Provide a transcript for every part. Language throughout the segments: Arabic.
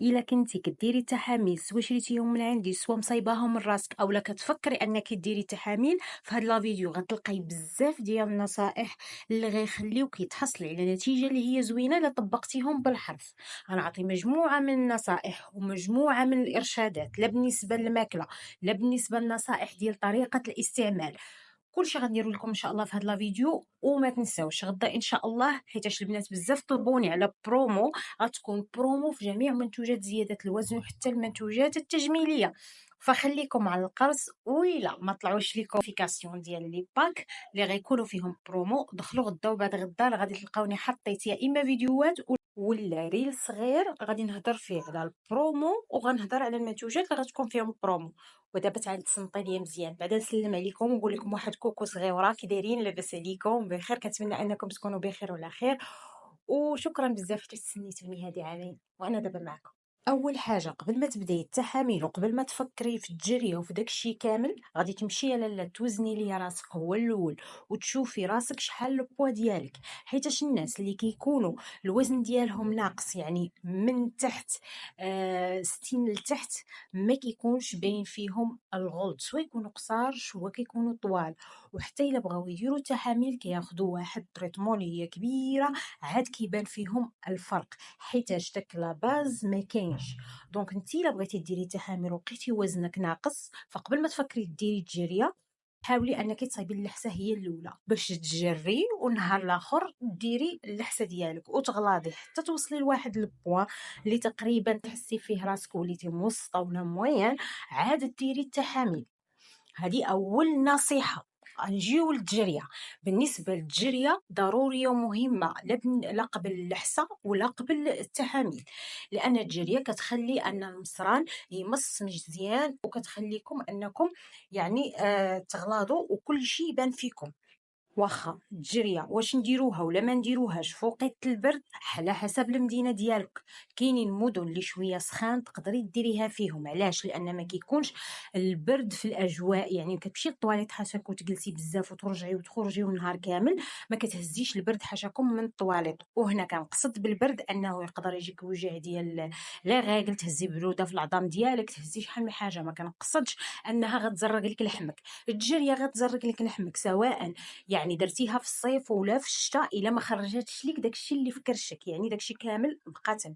الا كنتي كديري التحاميل سوا شريتيهم من عندي سوا مصايباهم من راسك اولا كتفكري انك ديري التحاميل، في هاد لا فيديو غتلقاي بزاف ديال النصائح اللي غيخليوك تحصلي على نتيجه اللي هي زوينه الا طبقتيهم بالحرف. غنعطي مجموعه من النصائح ومجموعه من الارشادات، لا بالنسبه للماكله لا بالنسبه للنصائح ديال طريقه الاستعمال. كلشي غنديرو لكم ان شاء الله في هاد لا فيديو. وما تنساوش غدا ان شاء الله، حيتاش البنات بزاف طلبوني على برومو، غتكون برومو في جميع منتوجات زياده الوزن وحتى المنتوجات التجميليه. فخليكم على القرص، وإلا ما طلعوش لي كونفيكاسيون ديال لي باك اللي غيكونوا فيهم برومو، دخلوا غدا وبعد غدا غادي تلقاوني حطيت يا اما فيديوهات ولا ريل صغير غادي نهضر فيه على البرومو، وغنهضر على المنتوجات اللي غتكون فيهم برومو. ودابا تعال تصنتي ليا مزيان بعدا نسلم عليكم ونقول لكم واحد كوكو صغيره كي دايرين، لاباس عليكم بخير، كنتمنى انكم تكونوا بخير وعلى خير. وشكرا بزاف حتى تسنيتوني هذه عامين وانا دابا معكم. اول حاجه قبل ما تبداي التحاميل وقبل ما تفكري في الجريه وفي داكشي كامل، غادي تمشي لاله توزني ليا راسك هو الاول وتشوفي راسك شحال البوا ديالك. حيتاش الناس اللي كيكونوا الوزن ديالهم ناقص، يعني من تحت 60 لتحت، ما كيكونش باين فيهم الغلط، سواء يكونوا قصار سواء كيكونوا طوال. وحتى الا بغاو يديروا التحاميل كياخذوا واحد التريتمون اللي هي كبيره، عاد كيبان فيهم الفرق، حيتاش داك لا باز ما كاينش. دونك انت الا بغيتي ديري تحامل ولقيتي وزنك ناقص، فقبل ما تفكري ديري التجريه حاولي انك تصايبي اللحسه هي الاولى باش تجري، والنهار الاخر ديري اللحسه ديالك وتغلاضي حتى توصلي لواحد البوان اللي تقريبا تحسي فيه راسك وليتي متوسطه ولا موين، عاد ديري التحامل. هذه اول نصيحه. نجيو للجريه. بالنسبه للجريه ضروريه ومهمه، لا قبل اللحسه ولا قبل التحاميل، لان الجريه كتخلي ان المصران يمص مزيان وكتخليكم انكم يعني تغلاضوا وكل شيء يبان فيكم. واخا الجريه واش نديروها ولا ما نديروهاش في وقت البرد على حسب المدينه ديالك. كاينين مدن اللي شويه سخان تقدري ديريها فيهم، علاش؟ لان ما كيكونش البرد في الاجواء، يعني كتمشي للطواليت حاشاك وتجلسي بزاف وترجعي وتخرجي والنهار كامل ما كتهزيش البرد حاشاكم من الطواليت. وهنا كنقصد بالبرد انه يقدر يجيك وجع ديال لا غاكل، تهزي بروده في العظام ديالك، تهزي شحال من حاجه. ما كنقصدش انها غتزرق لك لحمك. الجريه غتزرق لك لحمك سواء يعني درتيها في الصيف ولا في الشتاء، الا ما خرجتش ليك داكشي اللي في كرشك، يعني داكشي كامل مقاتل.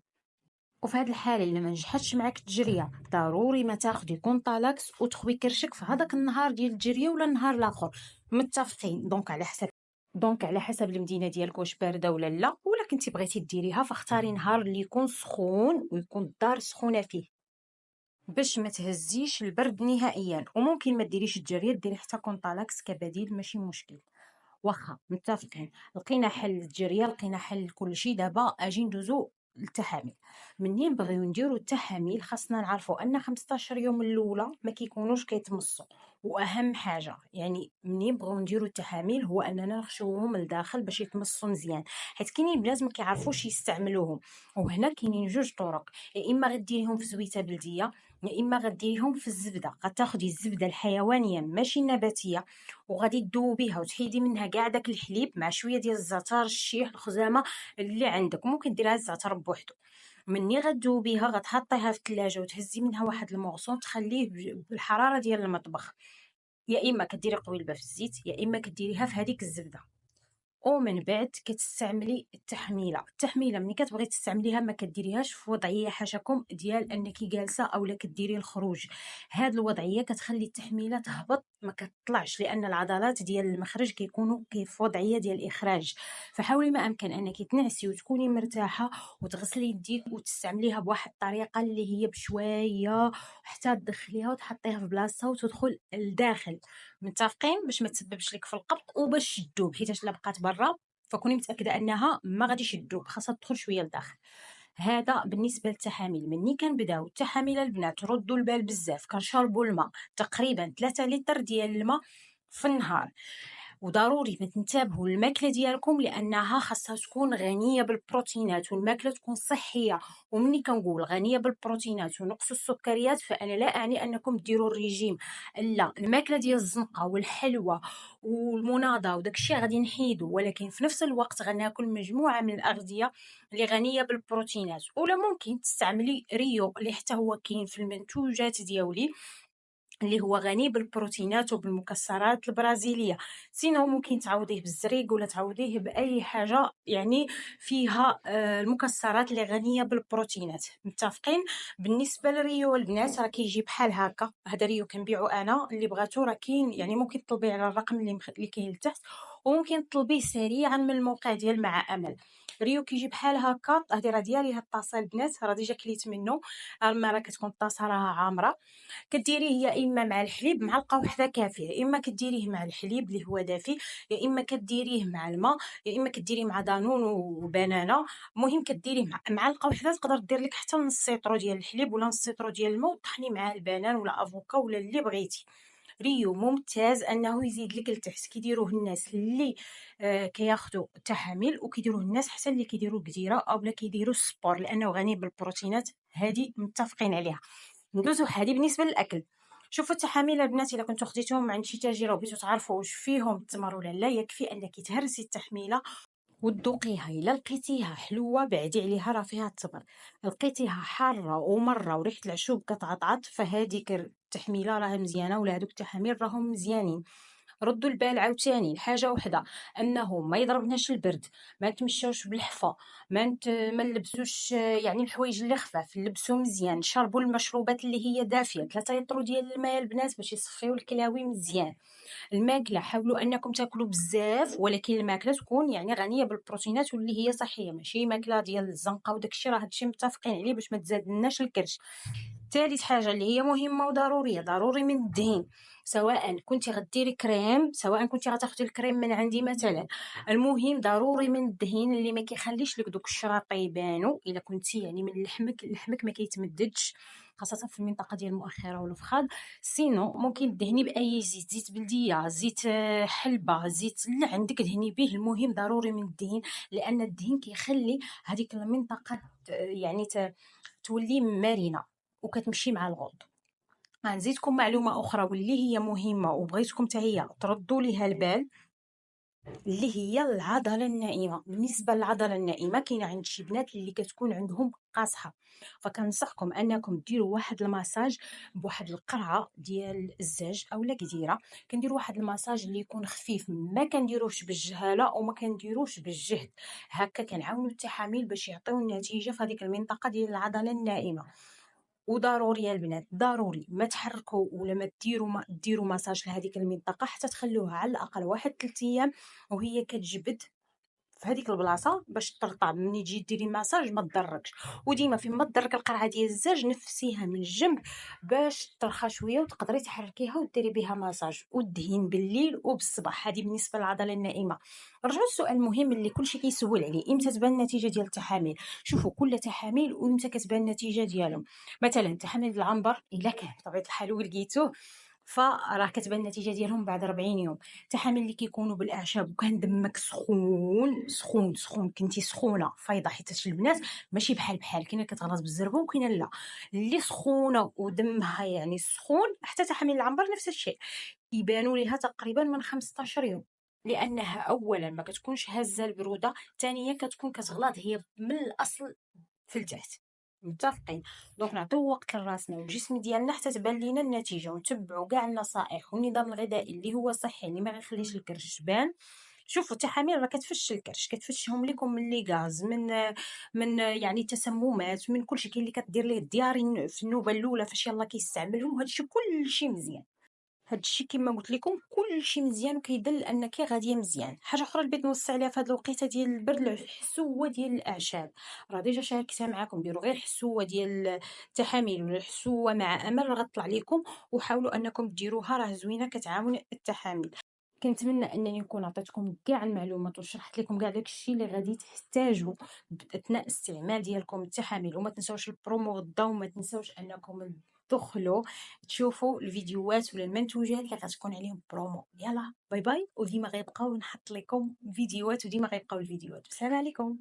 وفي هذه الحاله الا ما نجحتش معك التجريه، ضروري ما تاخدي كونطالاكس وتخوي كرشك في هذاك النهار ديال التجريه ولا النهار الاخر. متفقين؟ دونك على حسب المدينه ديالك واش بارده ولا لا. ولا كنتي بغيتي ديريها فاختاري نهار اللي يكون سخون ويكون الدار سخونه فيه باش ما تهزيش البرد نهائيا. وممكن ما ديريش الجريه، ديري حتى كونطالاكس كبديل، ماشي مشكل. واخا متفقين. لقينا حل للجريه، لقينا حل لكل شيء. دابا اجي ندوزو للتحاميل. منين بغيو نديرو التحاميل خاصنا نعرفوا ان 15 يوم الاولى ما كيكونوش كيتمصوا. واهم حاجه يعني منين بغيو نديرو التحاميل هو اننا نخشوهم لداخل باش يتمصوا مزيان، حيت كاينين بنات ما كيعرفوش يستعملوهم. وهنا كاينين جوج طرق، يا اما غديريهم في زويته بلديه يا اما غديريهم في الزبده. غتاخدي الزبده الحيوانيه ماشي النباتيه وغادي تذوبيها وتحيدي منها كاع داك الحليب مع شويه ديال الزعتر الشيح الخزامه اللي عندك، ممكن ديرها الزعتر بوحدو. مني غتذوبيها غتحطيها في الثلاجه وتهزي منها واحد المغصون تخليه بالحراره ديال المطبخ. يا اما كديري قويلبه في الزيت يا اما كديريها في هذيك الزبده. ومن بعد كتستعملي التحميله ملي كتبغي تستعمليها ما كديريهاش في وضعيه حاشاكم ديال انك جالسه اولا كديري الخروج. هاد الوضعيه كتخلي التحميله تهبط ما كتطلعش، لان العضلات ديال المخرج كيكونوا في وضعيه ديال الاخراج. فحاولي ما امكن انك تنعسي وتكوني مرتاحه وتغسلي يديك وتستعمليها بواحد الطريقه اللي هي بشويه حتى تدخليها وتحطيها في بلاصتها وتدخل لداخل. متفقين؟ باش ما تسببش لك في القبض وباش تذوب، حيت الا بقات برا فكوني متاكده انها ما غاديش تذوب، خاصها تدخل شويه لداخل. هذا بالنسبه للتحاميل. مني كنبداو التحاميل البنات ردوا البال بزاف، كنشربوا الماء تقريبا 3 لتر ديال الماء في النهار. وضروري ما تنتبهوا للماكله ديالكم لانها خاصها تكون غنيه بالبروتينات والماكله تكون صحيه. ومني كنقول غنيه بالبروتينات ونقص السكريات فانا لا اعني انكم ديروا الريجيم، لا، الماكله ديال الزنقه والحلوى والمناضه وداك الشيء غادي نحيدو، ولكن في نفس الوقت غناكل مجموعه من الاغذيه اللي غنيه بالبروتينات. ولا ممكن تستعملي ريو اللي حتى هو كاين في المنتوجات ديالي اللي هو غني بالبروتينات وبالمكسرات البرازيليه. سينو ممكن تعوضيه بالزريق ولا تعوضيه باي حاجه يعني فيها المكسرات اللي غنيه بالبروتينات. متفقين؟ بالنسبه لريو البنات راه كيجي بحال هكا، هذا ريو كنبيعو انا، اللي بغاتو راه كاين يعني ممكن تطلبيه على الرقم اللي كاين لتحت، وممكن تطلبيه سريعا من الموقع ديال مع امل. ريو كيجي بحال هكا، هذه راه ديالي هاد الطاسه البنات، راه ديجا كليت منه. المره كتكون الطاسه راها عامره، كديريه يا اما مع الحليب معلقه وحده كافيه، يا اما كديريه مع الحليب اللي هو دافي، يا اما كديريه مع الماء، يا اما كديريه مع دانون وبنانه. المهم كديريه مع معلقه وحده، تقدر دير لك حتى نص سيطرو ديال الحليب ولا نص سيطرو ديال الماء وطحني معاه البنان ولا افوكا ولا اللي بغيتي. ريو ممتاز انه يزيد لك لتحت، كيديروه الناس اللي كياخذوا تحامل، وكيديروه الناس حتى اللي كيديروا الكديره او لا كيديروا السبور لانه غني بالبروتينات. هذه متفقين عليها. ندوزو هذه بالنسبه للاكل. شوفوا التحاميل البنات، الا كنتو خديتوهم عند شي تاجر وبغيتو تعرفوا واش فيهم التمر ولا لا، يكفي انك تهرسي التحميله وتذوقيها. الا لقيتيها حلوه بعدي عليها راه فيها التمر، لقيتيها حاره ومره وريحه العشوب كتعطعط فهاديك التحميله راها مزيانه ولا هذوك التحاميل راهم مزيانين. ردوا البال عاوتاني لحاجه وحده، انه ما يضربناش البرد، ما نتمشاوش بالحفا، ما نلبسوش يعني الحوايج اللي خفاف، نلبسو مزيان، شربوا المشروبات اللي هي دافيه، 3 يطرو ديال الماء البنات باش يصفيو الكلاوي مزيان. الماكله حاولوا انكم تاكلوا بزاف، ولكن الماكله تكون يعني غنيه بالبروتينات واللي هي صحيه، ماشي ماكله ديال الزنقه وداك الشيء، راه هادشي متفقين عليه باش ما تزادلناش الكرش. ثالث حاجه اللي هي مهمه وضروريه، ضروري من الدهن، سواء كنتي غديري كريم سواء كنتي غتاخدي الكريم من عندي مثلا، المهم ضروري من الدهن اللي ما كيخليش لك دوك الشراطه يبانوا. الا كنتي يعني من لحمك ما كيتمددش، خاصه في المنطقه ديال المؤخره والفخاذ. سينو ممكن تدهني باي زيت، زيت بلديه، زيت حلبه، زيت اللي عندك دهني به. المهم ضروري من الدهن، لان الدهن كيخلي هذيك المنطقه يعني تولي مرنه وكتمشي مع الغوط. غنزيدكم معلومه اخرى واللي هي مهمه وبغيتكم حتى هي تردوا ليها البال، اللي هي العضله النائمه. بالنسبه للعضله النائمه كاينه عند شي بنات اللي كتكون عندهم قاصحه، فكنصحكم انكم ديروا واحد المساج بواحد القرعه ديال الزاج اولا قديره. كنديروا واحد المساج اللي يكون خفيف، ما كنديروش بالجهاله وما كنديروش بالجهد، هكا كنعاونوا التحاميل باش يعطيو النتيجه في هذيك المنطقه ديال العضله النائمه. وضروري يا البنات ضروري ما تحركوا ولا ما ديروا مساج لهذيك المنطقه حتى تخلوها على الاقل واحد 3 ايام وهي كتجبد في هذيك البلاصه باش ترطب. ملي تجي ديري مساج ما تضركش، وديما فين ما تضرك القرعه ديال الزاج نفسيها من الجنب باش ترخى شويه وتقدري تحركيها وديري بها مساج. والدهين بالليل وبالصباح. هذه بالنسبه للعضله النائمه. رجعوا السؤال المهم اللي كلشي كيسول عليه، امتى تبان النتيجه ديال التحاميل؟ شوفوا كل تحاميل وامتى كتبان النتيجه ديالهم. مثلا تحاميل العنبر الا كان بطبيعه الحال ولقيتوه فراه كتبان النتيجه ديالهم بعد 40 يوم. التحامل اللي كيكونوا بالاعشاب وكان دمك سخون سخون سخون، كنتي سخونه فايضه، حيت البنات ماشي بحال كاينه كتغلط بالزربه وكاينه لا، اللي سخونه ودمها يعني سخون حتى تحامل العنبر نفس الشيء يبانوا ليها تقريبا من 15 يوم، لانها اولا ما كتكونش هازه البروده، ثانيا كتكون كتغلط هي من الاصل في التحت. متفقين؟ دونك نعطيو وقت لراسنا والجسم ديالنا حتى تبان لينا النتيجه، ونتبعوا كاع النصائح والنظام الغذائي اللي هو صحي اللي ما غيخليش الكرش تبان. شوفوا التحاميل راه كتفش الكرش، كتفشهم لكم من لي غاز، من يعني تسممات، من كلشي. كاين اللي كدير ليه الدياري في النوبه الاولى فاش يلاه كيستعملهم، هادشي كلشي مزيان. هادشي كما قلت لكم كلشي مزيان وكيدل انك غاديه مزيان. حاجه اخرى اللي بغيت نوصي عليها في هذه الوقيته ديال البرد، الحسوه ديال الاعشاب. راه ديجا شاركتها معكم، ديروا غير حسوه ديال التحاميل ولا الحسوه مع امل راه غطلع لكم، وحاولوا انكم ديروها راه زوينه كتعاون التحامل. كنتمنى انني نكون عطيتكم كاع المعلومات وشرحت لكم كاع داكشي اللي غادي تحتاجوا اثناء الاستعمال ديالكم التحاميل. وما تنساوش البرومو غدا، وما تنساوش انكم تدخلوا تشوفوا الفيديوهات ولا المنتوجات اللي غتكون عليهم برومو. يلا باي باي، وديما غيبقاو نحط لكم فيديوهات، وديما غيبقاو الفيديوهات. السلام عليكم.